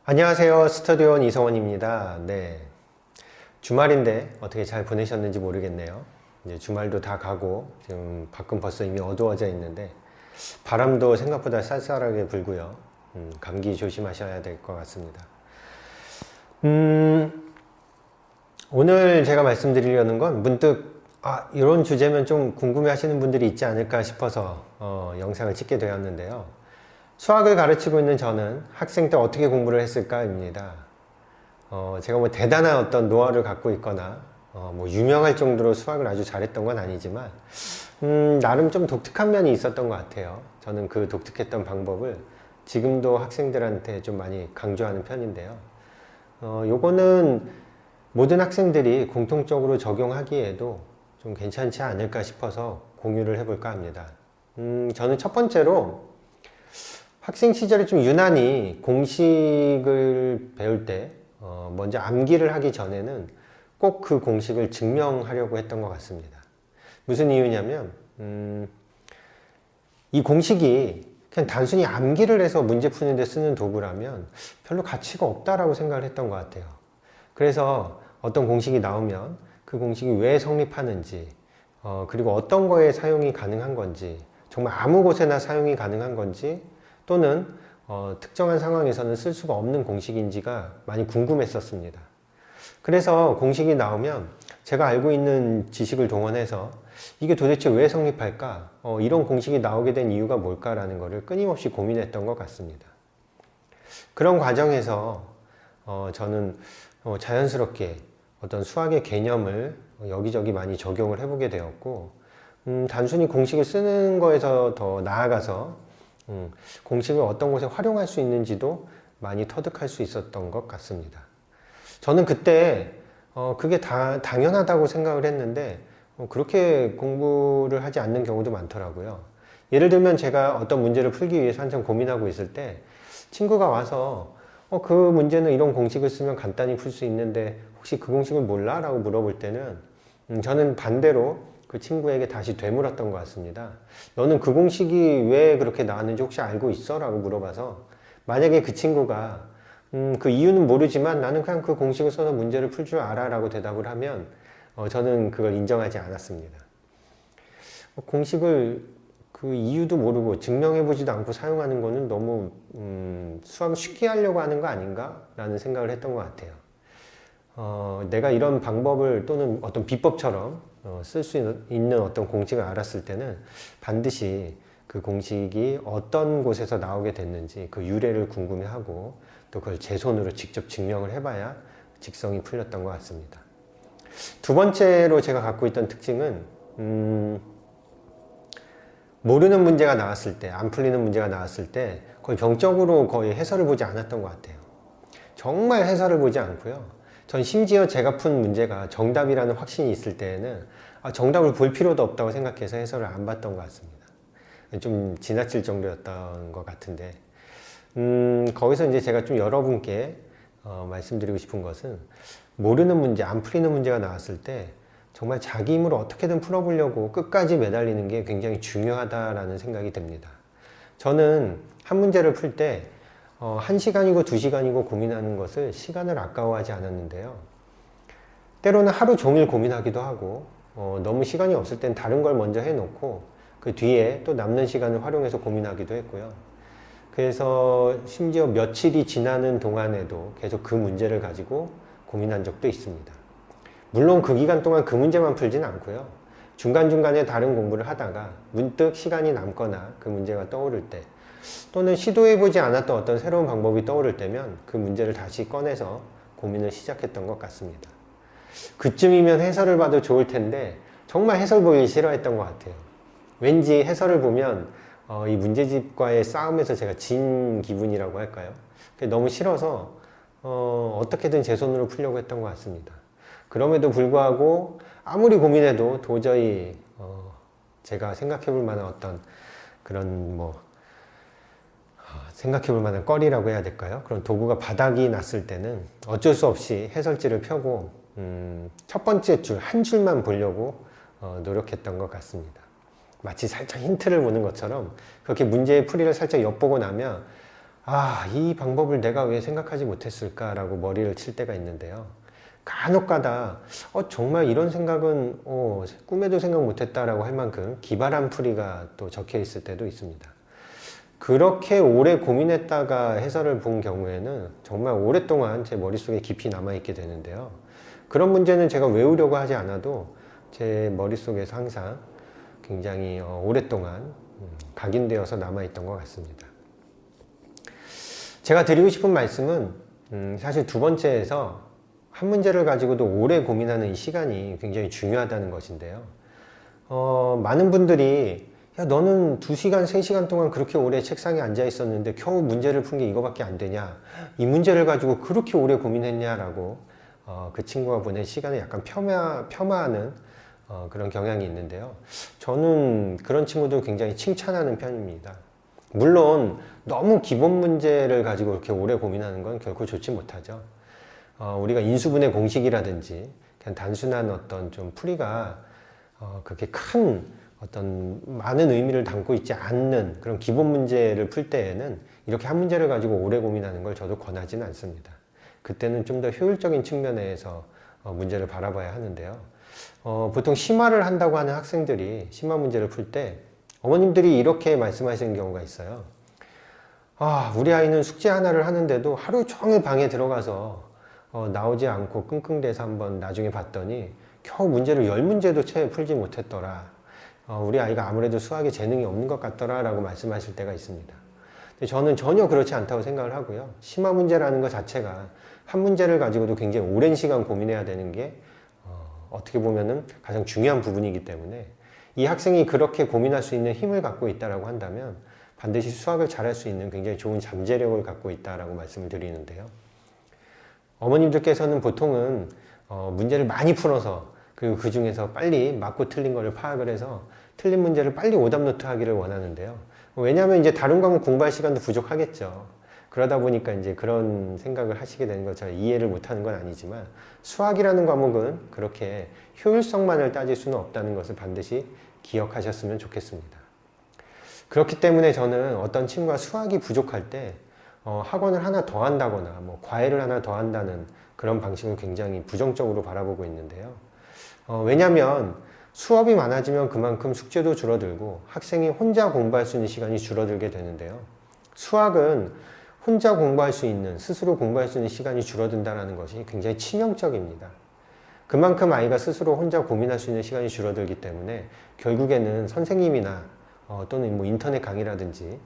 안녕하세요. 스터디온 이성원입니다. 네. 주말인데 어떻게 잘 보내셨는지 모르겠네요. 이제 주말도 다 가고 지금 밖은 벌써 이미 어두워져 있는데 바람도 생각보다 쌀쌀하게 불고요. 감기 조심하셔야 될 것 같습니다. 오늘 제가 말씀드리려는 건 문득 이런 주제면 좀 궁금해 하시는 분들이 있지 않을까 싶어서 영상을 찍게 되었는데요. 수학을 가르치고 있는 저는 학생 때 어떻게 공부를 했을까입니다. 제가 뭐 대단한 어떤 노하우를 갖고 있거나 뭐 유명할 정도로 수학을 아주 잘했던 건 아니지만 나름 좀 독특한 면이 있었던 것 같아요. 저는 그 독특했던 방법을 지금도 학생들한테 좀 많이 강조하는 편인데요. 요거는 모든 학생들이 공통적으로 적용하기에도 좀 괜찮지 않을까 싶어서 공유를 해볼까 합니다. 저는 첫 번째로 학생 시절에 좀 유난히 공식을 배울 때 먼저 암기를 하기 전에는 꼭 그 공식을 증명하려고 했던 것 같습니다. 무슨 이유냐면 이 공식이 그냥 단순히 암기를 해서 문제 푸는 데 쓰는 도구라면 별로 가치가 없다라고 생각을 했던 것 같아요. 그래서 어떤 공식이 나오면 그 공식이 왜 성립하는지 그리고 어떤 거에 사용이 가능한 건지 정말 아무 곳에나 사용이 가능한 건지 또는 특정한 상황에서는 쓸 수가 없는 공식인지가 많이 궁금했었습니다. 그래서 공식이 나오면 제가 알고 있는 지식을 동원해서 이게 도대체 왜 성립할까? 이런 공식이 나오게 된 이유가 뭘까라는 것을 끊임없이 고민했던 것 같습니다. 그런 과정에서 저는 자연스럽게 어떤 수학의 개념을 여기저기 많이 적용을 해보게 되었고 단순히 공식을 쓰는 거에서 더 나아가서 공식을 어떤 곳에 활용할 수 있는지도 많이 터득할 수 있었던 것 같습니다. 저는 그때 그게 당연하다고 생각을 했는데 그렇게 공부를 하지 않는 경우도 많더라고요. 예를 들면 제가 어떤 문제를 풀기 위해서 한참 고민하고 있을 때 친구가 와서 그 문제는 이런 공식을 쓰면 간단히 풀 수 있는데 혹시 그 공식을 몰라? 라고 물어볼 때는 저는 반대로 그 친구에게 다시 되물었던 것 같습니다. 너는 그 공식이 왜 그렇게 나왔는지 혹시 알고 있어? 라고 물어봐서 만약에 그 친구가 그 이유는 모르지만 나는 그냥 그 공식을 써서 문제를 풀 줄 알아 라고 대답을 하면 저는 그걸 인정하지 않았습니다. 공식을 그 이유도 모르고 증명해보지도 않고 사용하는 거는 너무 수학을 쉽게 하려고 하는 거 아닌가? 라는 생각을 했던 것 같아요. 내가 이런 방법을 또는 어떤 비법처럼 쓸 수 있는 어떤 공식을 알았을 때는 반드시 그 공식이 어떤 곳에서 나오게 됐는지 그 유래를 궁금해하고 또 그걸 제 손으로 직접 증명을 해봐야 직성이 풀렸던 것 같습니다. 두 번째로 제가 갖고 있던 특징은 모르는 문제가 나왔을 때, 안 풀리는 문제가 나왔을 때 거의 병적으로 거의 해설을 보지 않았던 것 같아요. 정말 해설을 보지 않고요. 전 심지어 제가 푼 문제가 정답이라는 확신이 있을 때에는 정답을 볼 필요도 없다고 생각해서 해설을 안 봤던 것 같습니다. 좀 지나칠 정도였던 것 같은데 거기서 이제 제가 좀 여러분께 말씀드리고 싶은 것은 모르는 문제, 안 풀리는 문제가 나왔을 때 정말 자기 힘으로 어떻게든 풀어보려고 끝까지 매달리는 게 굉장히 중요하다라는 생각이 듭니다. 저는 한 문제를 풀 때 1시간이고 2시간이고 고민하는 것을 시간을 아까워하지 않았는데요. 때로는 하루 종일 고민하기도 하고 너무 시간이 없을 땐 다른 걸 먼저 해놓고 그 뒤에 또 남는 시간을 활용해서 고민하기도 했고요. 그래서 심지어 며칠이 지나는 동안에도 계속 그 문제를 가지고 고민한 적도 있습니다. 물론 그 기간 동안 그 문제만 풀진 않고요. 중간중간에 다른 공부를 하다가 문득 시간이 남거나 그 문제가 떠오를 때 또는 시도해보지 않았던 어떤 새로운 방법이 떠오를 때면 그 문제를 다시 꺼내서 고민을 시작했던 것 같습니다. 그쯤이면 해설을 봐도 좋을 텐데 정말 해설 보기 싫어했던 것 같아요. 왠지 해설을 보면 이 문제집과의 싸움에서 제가 진 기분이라고 할까요? 너무 싫어서 어떻게든 제 손으로 풀려고 했던 것 같습니다. 그럼에도 불구하고 아무리 고민해도 도저히 제가 생각해볼 만한 어떤 그런 생각해볼 만한 거리라고 해야 될까요? 그런 도구가 바닥이 났을 때는 어쩔 수 없이 해설지를 펴고 첫 번째 줄, 한 줄만 보려고 노력했던 것 같습니다. 마치 살짝 힌트를 보는 것처럼 그렇게 문제의 풀이를 살짝 엿보고 나면 이 방법을 내가 왜 생각하지 못했을까라고 머리를 칠 때가 있는데요. 간혹 가다 정말 이런 생각은 꿈에도 생각 못했다라고 할 만큼 기발한 풀이가 또 적혀 있을 때도 있습니다. 그렇게 오래 고민했다가 해설을 본 경우에는 정말 오랫동안 제 머릿속에 깊이 남아있게 되는데요. 그런 문제는 제가 외우려고 하지 않아도 제 머릿속에서 항상 굉장히 오랫동안 각인되어서 남아있던 것 같습니다. 제가 드리고 싶은 말씀은 사실 두 번째에서 한 문제를 가지고도 오래 고민하는 이 시간이 굉장히 중요하다는 것인데요. 많은 분들이 야, 너는 2시간, 3시간 동안 그렇게 오래 책상에 앉아 있었는데 겨우 문제를 푼 게 이거밖에 안 되냐? 이 문제를 가지고 그렇게 오래 고민했냐라고 그 친구가 보낸 시간을 약간 폄하하는 그런 경향이 있는데요. 저는 그런 친구들 굉장히 칭찬하는 편입니다. 물론 너무 기본 문제를 가지고 이렇게 오래 고민하는 건 결코 좋지 못하죠. 우리가 인수분해 공식이라든지 그냥 단순한 어떤 좀 풀이가 그렇게 큰 어떤 많은 의미를 담고 있지 않는 그런 기본 문제를 풀 때에는 이렇게 한 문제를 가지고 오래 고민하는 걸 저도 권하지는 않습니다. 그때는 좀 더 효율적인 측면에서 문제를 바라봐야 하는데요. 보통 심화를 한다고 하는 학생들이 심화 문제를 풀 때 어머님들이 이렇게 말씀하시는 경우가 있어요. 우리 아이는 숙제 하나를 하는데도 하루 종일 방에 들어가서 나오지 않고 끙끙대서 한번 나중에 봤더니 겨우 문제를 10문제도 채 풀지 못했더라. 우리 아이가 아무래도 수학에 재능이 없는 것 같더라 라고 말씀하실 때가 있습니다. 근데 저는 전혀 그렇지 않다고 생각을 하고요. 심화 문제라는 것 자체가 한 문제를 가지고도 굉장히 오랜 시간 고민해야 되는 게 어떻게 보면은 가장 중요한 부분이기 때문에 이 학생이 그렇게 고민할 수 있는 힘을 갖고 있다라고 한다면 반드시 수학을 잘할 수 있는 굉장히 좋은 잠재력을 갖고 있다라고 말씀을 드리는데요. 어머님들께서는 보통은 문제를 많이 풀어서 그리고 그 중에서 빨리 맞고 틀린 거를 파악을 해서 틀린 문제를 빨리 오답노트 하기를 원하는데요. 왜냐하면 이제 다른 과목 공부할 시간도 부족하겠죠. 그러다 보니까 이제 그런 생각을 하시게 되는 거 제가 이해를 못하는 건 아니지만 수학이라는 과목은 그렇게 효율성만을 따질 수는 없다는 것을 반드시 기억하셨으면 좋겠습니다. 그렇기 때문에 저는 어떤 친구가 수학이 부족할 때 학원을 하나 더 한다거나 뭐 과외를 하나 더 한다는 그런 방식을 굉장히 부정적으로 바라보고 있는데요. 왜냐하면 수업이 많아지면 그만큼 숙제도 줄어들고 학생이 혼자 공부할 수 있는 시간이 줄어들게 되는데요. 수학은 혼자 공부할 수 있는, 스스로 공부할 수 있는 시간이 줄어든다는 것이 굉장히 치명적입니다. 그만큼 아이가 스스로 혼자 고민할 수 있는 시간이 줄어들기 때문에 결국에는 선생님이나 또는 뭐 인터넷 강의라든지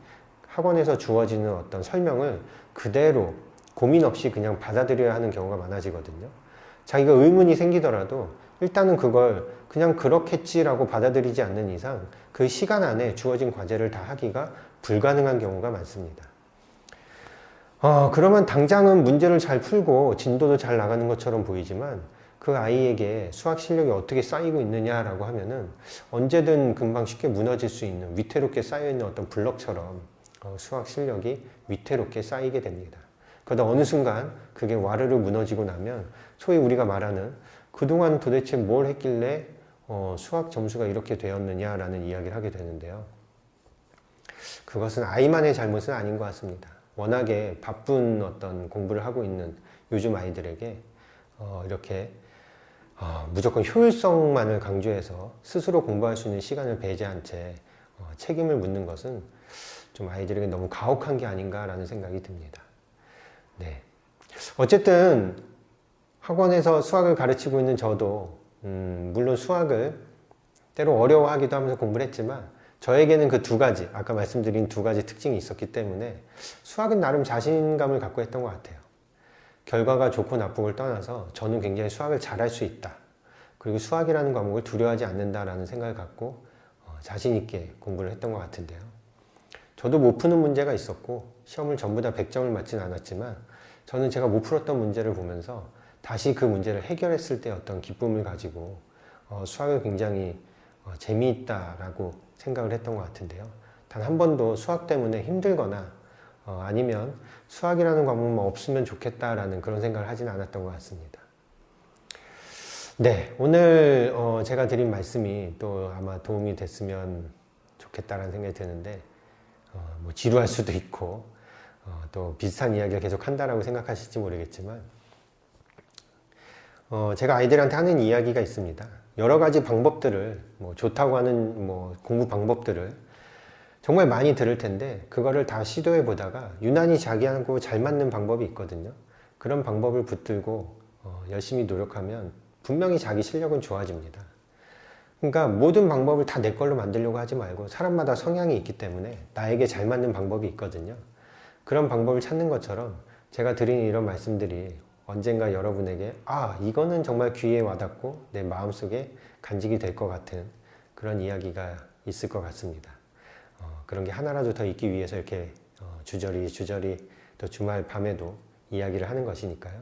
학원에서 주어지는 어떤 설명을 그대로 고민 없이 그냥 받아들여야 하는 경우가 많아지거든요. 자기가 의문이 생기더라도 일단은 그걸 그냥 그렇겠지라고 받아들이지 않는 이상 그 시간 안에 주어진 과제를 다 하기가 불가능한 경우가 많습니다. 그러면 당장은 문제를 잘 풀고 진도도 잘 나가는 것처럼 보이지만 그 아이에게 수학 실력이 어떻게 쌓이고 있느냐라고 하면은 언제든 금방 쉽게 무너질 수 있는 위태롭게 쌓여있는 어떤 블럭처럼 수학 실력이 위태롭게 쌓이게 됩니다. 그러다 어느 순간 그게 와르르 무너지고 나면 소위 우리가 말하는 그동안 도대체 뭘 했길래 수학 점수가 이렇게 되었느냐라는 이야기를 하게 되는데요. 그것은 아이만의 잘못은 아닌 것 같습니다. 워낙에 바쁜 어떤 공부를 하고 있는 요즘 아이들에게 이렇게 무조건 효율성만을 강조해서 스스로 공부할 수 있는 시간을 배제한 채 책임을 묻는 것은 좀 아이들에게 너무 가혹한 게 아닌가라는 생각이 듭니다. 네. 어쨌든 학원에서 수학을 가르치고 있는 저도 물론 수학을 때로 어려워하기도 하면서 공부를 했지만 저에게는 그 두 가지, 아까 말씀드린 두 가지 특징이 있었기 때문에 수학은 나름 자신감을 갖고 했던 것 같아요. 결과가 좋고 나쁘고를 떠나서 저는 굉장히 수학을 잘할 수 있다. 그리고 수학이라는 과목을 두려워하지 않는다라는 생각을 갖고 자신 있게 공부를 했던 것 같은데요. 저도 못 푸는 문제가 있었고 시험을 전부 다 100점을 맞진 않았지만 저는 제가 못 풀었던 문제를 보면서 다시 그 문제를 해결했을 때 어떤 기쁨을 가지고 수학을 굉장히 재미있다라고 생각을 했던 것 같은데요. 단 한 번도 수학 때문에 힘들거나 아니면 수학이라는 과목만 없으면 좋겠다라는 그런 생각을 하진 않았던 것 같습니다. 네, 오늘 제가 드린 말씀이 또 아마 도움이 됐으면 좋겠다라는 생각이 드는데 뭐 지루할 수도 있고 또 비슷한 이야기를 계속 한다라고 생각하실지 모르겠지만 제가 아이들한테 하는 이야기가 있습니다. 여러 가지 방법들을 좋다고 하는 공부 방법들을 정말 많이 들을 텐데 그거를 다 시도해 보다가 유난히 자기하고 잘 맞는 방법이 있거든요. 그런 방법을 붙들고 열심히 노력하면 분명히 자기 실력은 좋아집니다. 그러니까 모든 방법을 다 내 걸로 만들려고 하지 말고 사람마다 성향이 있기 때문에 나에게 잘 맞는 방법이 있거든요. 그런 방법을 찾는 것처럼 제가 드리는 이런 말씀들이 언젠가 여러분에게 이거는 정말 귀에 와닿고 내 마음속에 간직이 될 것 같은 그런 이야기가 있을 것 같습니다. 그런 게 하나라도 더 있기 위해서 이렇게 주저리 또 주말 밤에도 이야기를 하는 것이니까요.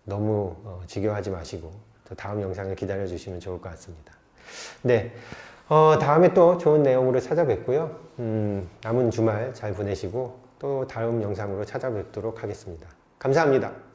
너무 지겨워하지 마시고 또 다음 영상을 기다려 주시면 좋을 것 같습니다. 네, 다음에 또 좋은 내용으로 찾아뵙고요. 남은 주말 잘 보내시고 또 다음 영상으로 찾아뵙도록 하겠습니다. 감사합니다.